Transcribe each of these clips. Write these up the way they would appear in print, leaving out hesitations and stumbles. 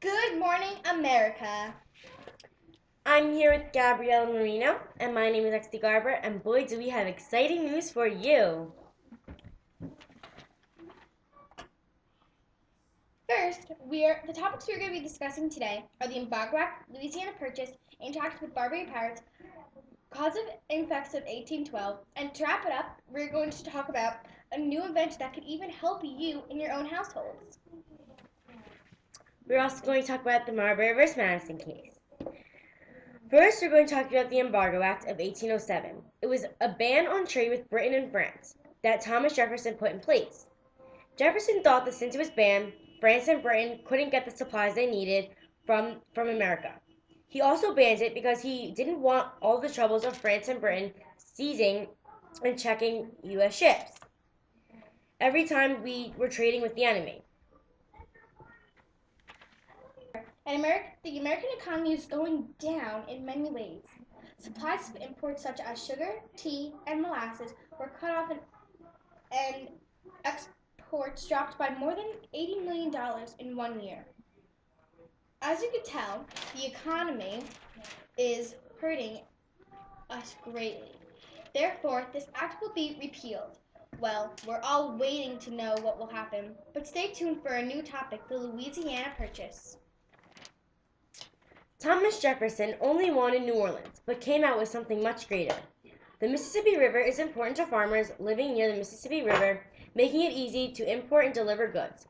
Good morning, America. I'm here with Gabrielle Marino, and my name is Lexi Garber, and boy, do we have exciting news for you. First, the topics we're going to be discussing today are the Embargo Act, Louisiana Purchase, interact with Barbary pirates, cause of effects of 1812, and to wrap it up, we're going to talk about a new invention that could even help you in your own households. We're also going to talk about the Marbury vs. Madison case. First, we're going to talk about the Embargo Act of 1807. It was a ban on trade with Britain and France that Thomas Jefferson put in place. Jefferson thought that since it was banned, France and Britain couldn't get the supplies they needed from America. He also banned it because he didn't want all the troubles of France and Britain seizing and checking U.S. ships every time we were trading with the enemy. And the American economy is going down in many ways. Supplies of imports such as sugar, tea, and molasses were cut off, and exports dropped by more than $80 million in 1 year. As you can tell, the economy is hurting us greatly. Therefore, this act will be repealed. Well, we're all waiting to know what will happen, but stay tuned for a new topic, the Louisiana Purchase. Thomas Jefferson only wanted New Orleans, but came out with something much greater. The Mississippi River is important to farmers living near the Mississippi River, making it easy to import and deliver goods.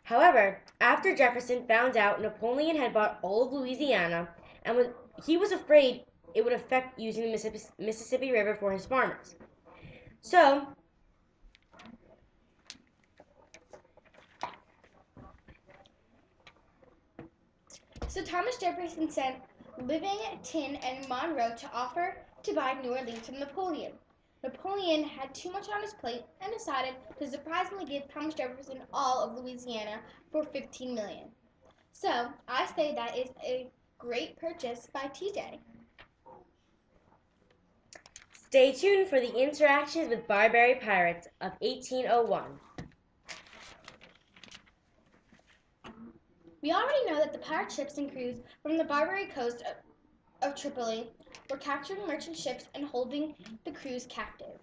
However, after Jefferson found out Napoleon had bought all of Louisiana, and he was afraid it would affect using the Mississippi River for his farmers. So Thomas Jefferson sent Livingston and Monroe to offer to buy New Orleans from Napoleon. Napoleon had too much on his plate and decided to surprisingly give Thomas Jefferson all of Louisiana for $15 million. So I say that is a great purchase by TJ. stay tuned for the interactions with Barbary pirates of 1801. We already know that the pirate ships and crews from the Barbary coast of Tripoli were capturing merchant ships and holding the crews captive.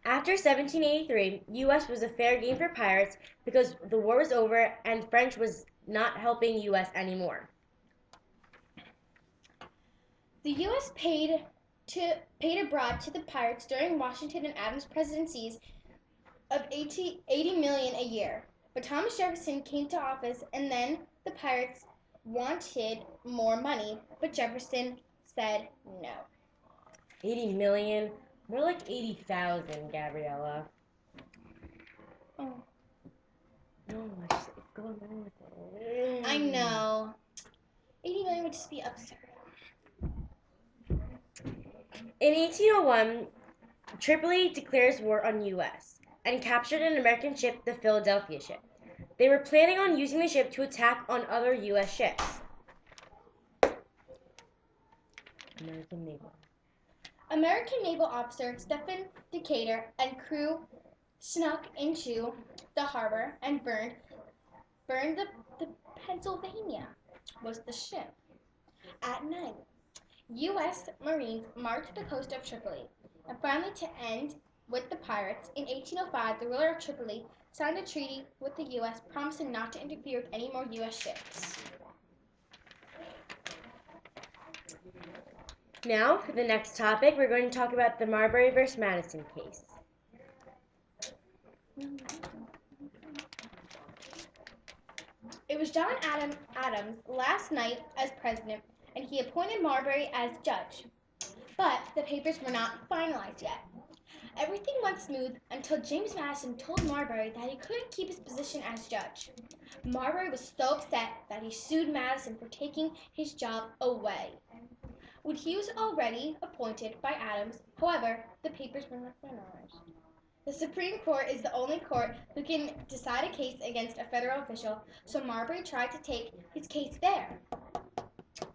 After 1783, U.S. was a fair game for pirates because the war was over and French was not helping U.S. anymore. The U.S. paid abroad to the pirates during Washington and Adams presidencies of $80 million a year. But Thomas Jefferson came to office, and then the pirates wanted more money, but Jefferson said no. 80 million? More like 80,000, Gabriella. Oh. No, it's going on with it. I know. 80 million would just be absurd. In 1801, Tripoli declares war on U.S. and captured an American ship, the Philadelphia ship. They were planning on using the ship to attack on other U.S. ships. American naval officer Stephen Decatur and crew snuck into the harbor and burned the Pennsylvania was the ship. At night, U.S. Marines marched the coast of Tripoli, and finally to end with the pirates, in 1805 the ruler of Tripoli signed a treaty with the U.S. promising not to interfere with any more U.S. ships. Now, for the next topic, we're going to talk about the Marbury vs. Madison case. It was John Adams' last night as president, and he appointed Marbury as judge. But the papers were not finalized yet. Everything went smooth until James Madison told Marbury that he couldn't keep his position as judge. Marbury was so upset that he sued Madison for taking his job away. When he was already appointed by Adams, however, the papers were not finalized. The Supreme Court is the only court who can decide a case against a federal official, so Marbury tried to take his case there.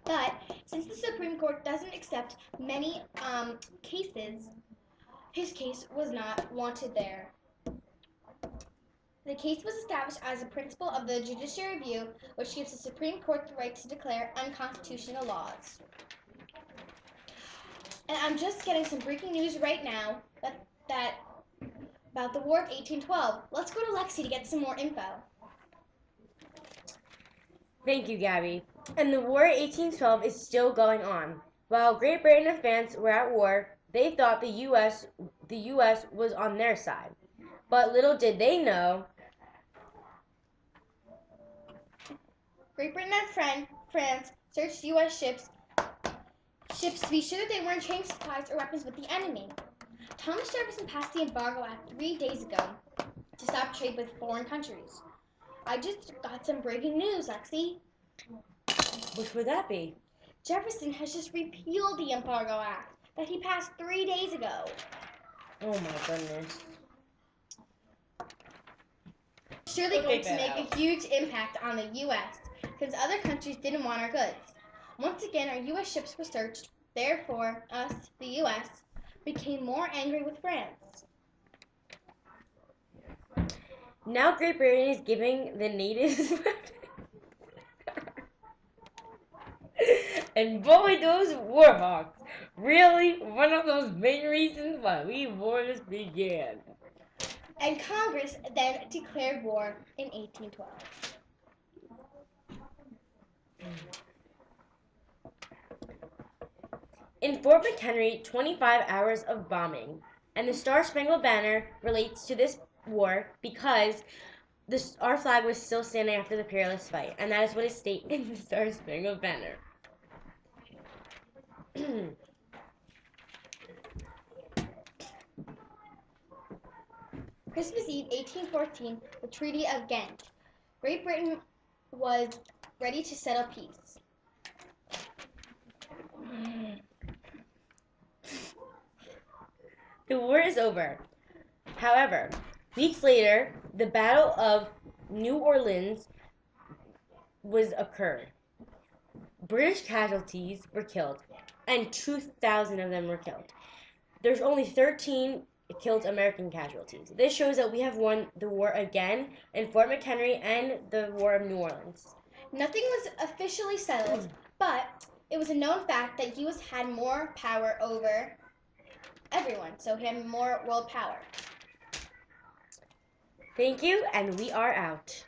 But since the Supreme Court doesn't accept many cases, his case was not wanted there. The case was established as a principle of the judicial review, which gives the Supreme Court the right to declare unconstitutional laws. And I'm just getting some breaking news right now that about the War of 1812. Let's go to Lexi to get some more info. Thank you, Gabby. And the War of 1812 is still going on. While Great Britain and France were at war, they thought the U.S. was on their side. But little did they know, Great Britain and France searched U.S. ships to be sure that they weren't trading supplies or weapons with the enemy. Thomas Jefferson passed the Embargo Act 3 days ago to stop trade with foreign countries. I just got some breaking news, Lexi. which would that be? Jefferson has just repealed the Embargo Act that he passed 3 days ago. Oh my goodness. Surely going to make a huge impact on the U.S. since other countries didn't want our goods. Once again, our U.S. ships were searched. Therefore, us, the U.S., became more angry with France. Now Great Britain is giving the natives and boy, those war hawks. Really one of those main reasons why we wars began. And Congress then declared war in 1812. In Fort McHenry, 25 hours of bombing. And the Star-Spangled Banner relates to this war because our flag was still standing after the peerless fight. And that is what is stated in the Star-Spangled Banner. Christmas Eve, 1814, the Treaty of Ghent. Great Britain was ready to settle peace. The war is over. However, weeks later, the Battle of New Orleans was occurred. British casualties were killed, and 2,000 of them were killed. There's only 13 killed American casualties. This shows that we have won the war again in Fort McHenry and the War of New Orleans. Nothing was officially settled, but it was a known fact that U.S. had more power over everyone, so he had more world power. Thank you, and we are out.